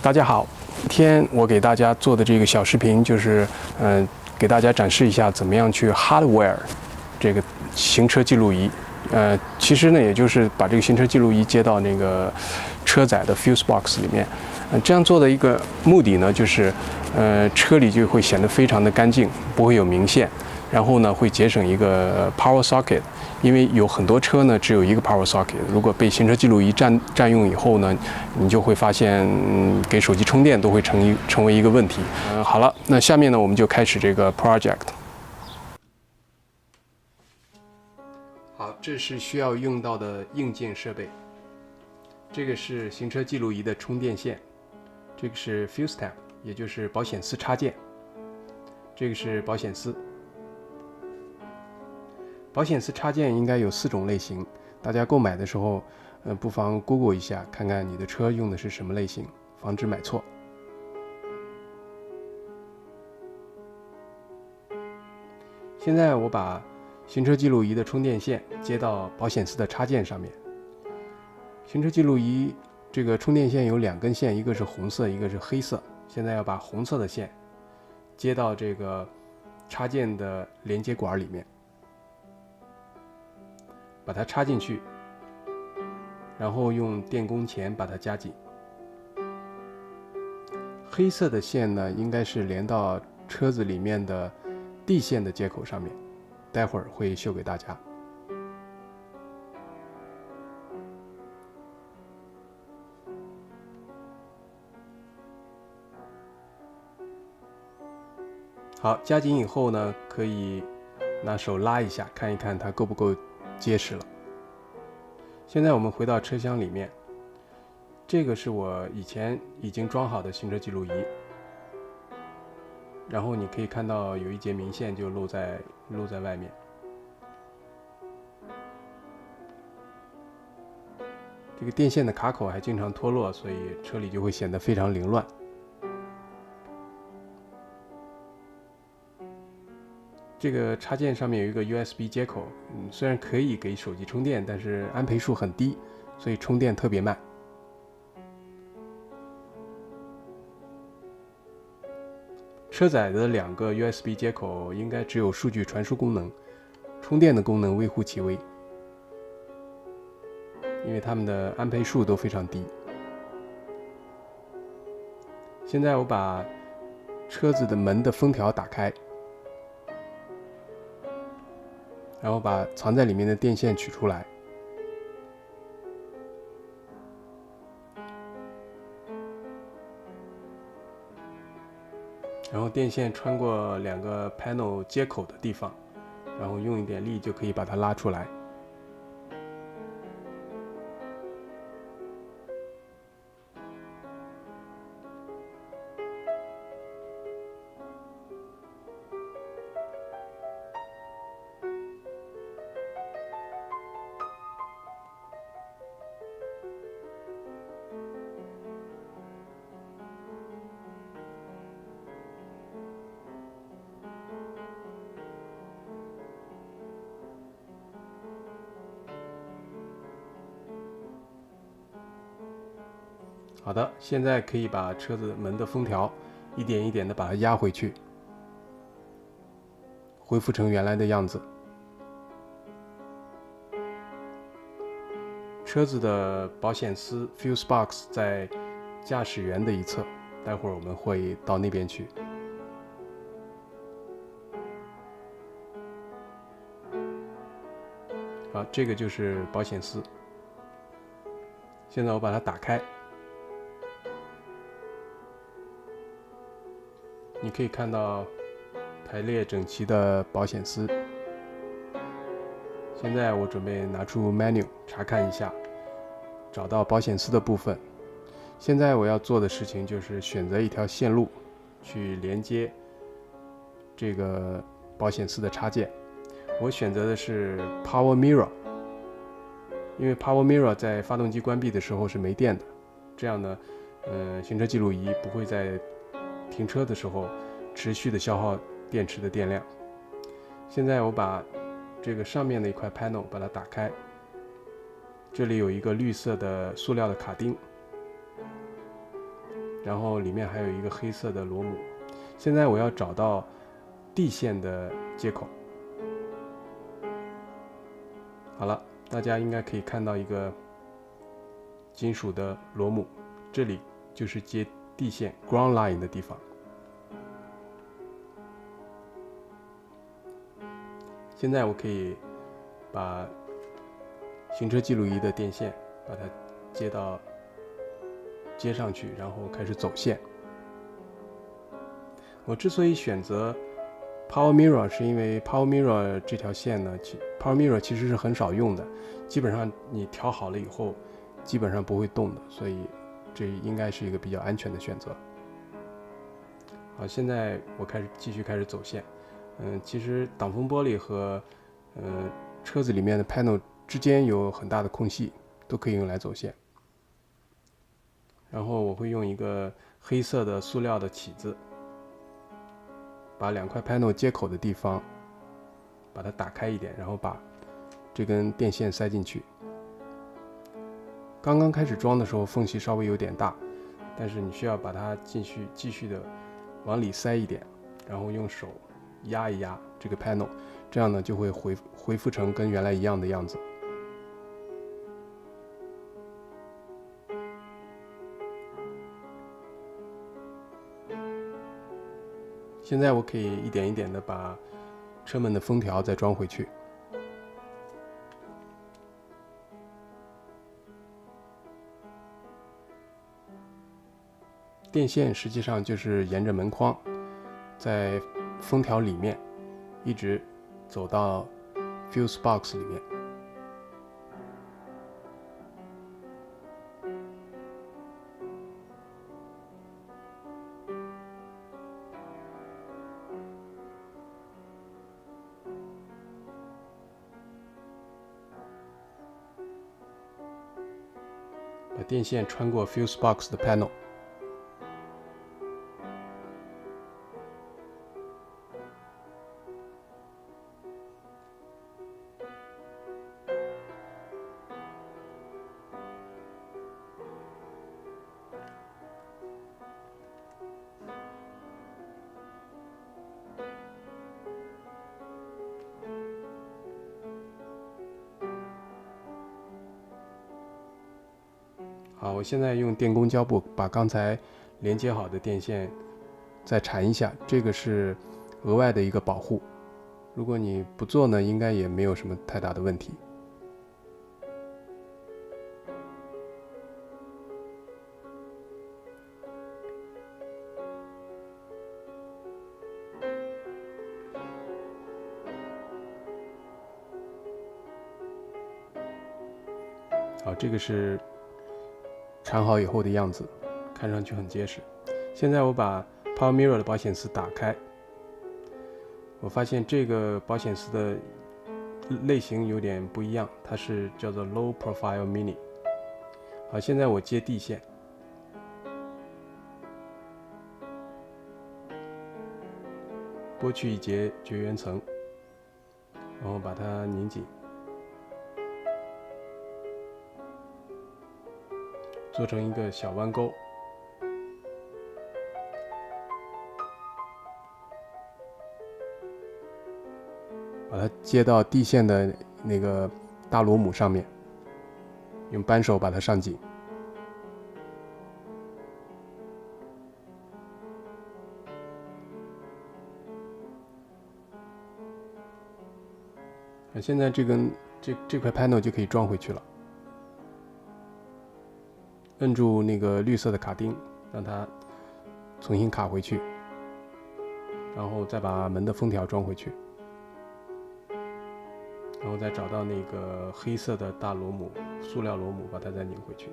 大家好，今天我给大家做的这个小视频就是，给大家展示一下怎么样去 hardware 这个行车记录仪。其实呢，也就是把这个行车记录仪接到那个车载的 fuse box 里面。这样做的一个目的呢，就是，车里就会显得非常的干净，不会有明线。然后呢，会节省一个 power socket， 因为有很多车呢只有一个 power socket， 如果被行车记录仪占用以后呢，你就会发现，给手机充电都会成为一个问题。好了，那下面呢我们就开始这个 project。好，这是需要用到的硬件设备。这个是行车记录仪的充电线，这个是 fuse tab， 也就是保险丝插件，这个是保险丝。保险丝插件应该有4种类型，大家购买的时候，不妨 Google 一下，看看你的车用的是什么类型，防止买错。现在我把行车记录仪的充电线接到保险丝的插件上面。行车记录仪这个充电线有2根线，一个是红色，一个是黑色。现在要把红色的线接到这个插件的连接管里面。把它插进去，然后用电工钳把它夹紧。黑色的线呢，应该是连到车子里面的地线的接口上面，待会儿会秀给大家。好，夹紧以后呢，可以拿手拉一下，看一看它够不够结实了。现在我们回到车厢里面，这个是我以前已经装好的行车记录仪，然后你可以看到有一节明线就露在外面。这个电线的卡口还经常脱落，所以车里就会显得非常凌乱。这个插件上面有一个 USB 接口，虽然可以给手机充电，但是安培数很低，所以充电特别慢。车载的2个 USB 接口应该只有数据传输功能，充电的功能微乎其微，因为它们的安培数都非常低。现在我把车子的门的封条打开，然后把藏在里面的电线取出来，然后电线穿过2个 panel 接口的地方，然后用一点力就可以把它拉出来。好的，现在可以把车子门的封条一点一点的把它压回去，恢复成原来的样子。车子的保险丝 fuse box 在驾驶员的一侧，待会儿我们会到那边去。好，这个就是保险丝。现在我把它打开，你可以看到排列整齐的保险丝。现在我准备拿出 menu 查看一下，找到保险丝的部分。现在我要做的事情就是选择一条线路去连接这个保险丝的插件。我选择的是 Power Mirror， 因为 Power Mirror 在发动机关闭的时候是没电的，这样呢，行车记录仪不会在停车的时候持续的消耗电池的电量。现在我把这个上面的一块 panel 把它打开，这里有一个绿色的塑料的卡钉，然后里面还有一个黑色的螺母。现在我要找到地线的接口。好了，大家应该可以看到一个金属的螺母，这里就是接地线 ground line 的地方。现在我可以把行车记录仪的电线把它接上去，然后开始走线。我之所以选择 Power Mirror 是因为 Power Mirror 这条线呢，Power Mirror 其实是很少用的，基本上你调好了以后，基本上不会动的，所以这应该是一个比较安全的选择。好，现在我继续开始走线。其实挡风玻璃和车子里面的 panel 之间有很大的空隙，都可以用来走线。然后我会用一个黑色的塑料的起子，把2块 panel 接口的地方把它打开一点，然后把这根电线塞进去。刚刚开始装的时候缝隙稍微有点大，但是你需要把它继续的往里塞一点，然后用手压一压这个 panel， 这样呢就会恢复成跟原来一样的样子。现在我可以一点一点的把车门的封条再装回去。电线实际上就是沿着门框，在封条里面一直走到 fuse box 里面。把电线穿过 fuse box 的 panel。好，我现在用电工胶布把刚才连接好的电线再缠一下，这个是额外的一个保护。如果你不做呢，应该也没有什么太大的问题。好，这个是缠好以后的样子，看上去很结实。现在我把 Power Mirror 的保险丝打开，我发现这个保险丝的类型有点不一样，它是叫做 Low Profile Mini。好，现在我接地线，剥去一节绝缘层，然后把它拧紧，做成一个小弯钩。把它接到地线的那个大螺母上面，用扳手把它上紧。现在这块 panel 就可以装回去了。摁住那个绿色的卡钉，让它重新卡回去，然后再把门的封条装回去。然后再找到那个黑色的大螺母，塑料螺母，把它再拧回去。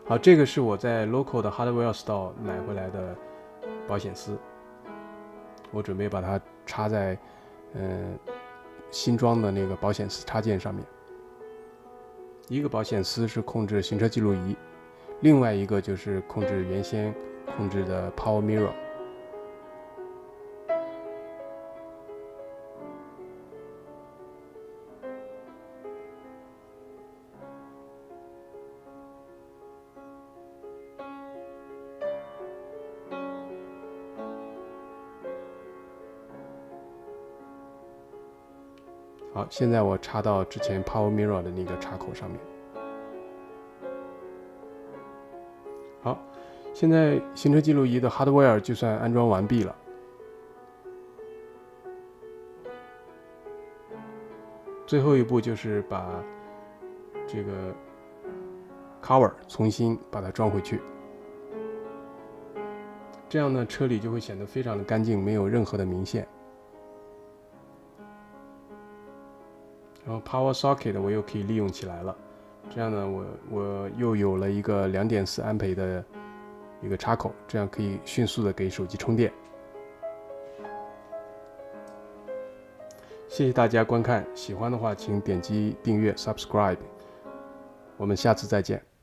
好，这个是我在 local 的 hardware store 买回来的保险丝，我准备把它插在新装的那个保险丝插件上面。一个保险丝是控制行车记录仪，另外一个就是控制原先控制的 Power Mirror。好，现在我插到之前 Power Mirror 的那个插口上面。好，现在行车记录仪的 hardware 就算安装完毕了。最后一步就是把这个 cover 重新把它装回去，这样呢，车里就会显得非常的干净，没有任何的明线。然后 power socket 我又可以利用起来了，这样呢，我又有了一个2.4安培的一个插口，这样可以迅速的给手机充电。谢谢大家观看，喜欢的话请点击订阅 subscribe， 我们下次再见。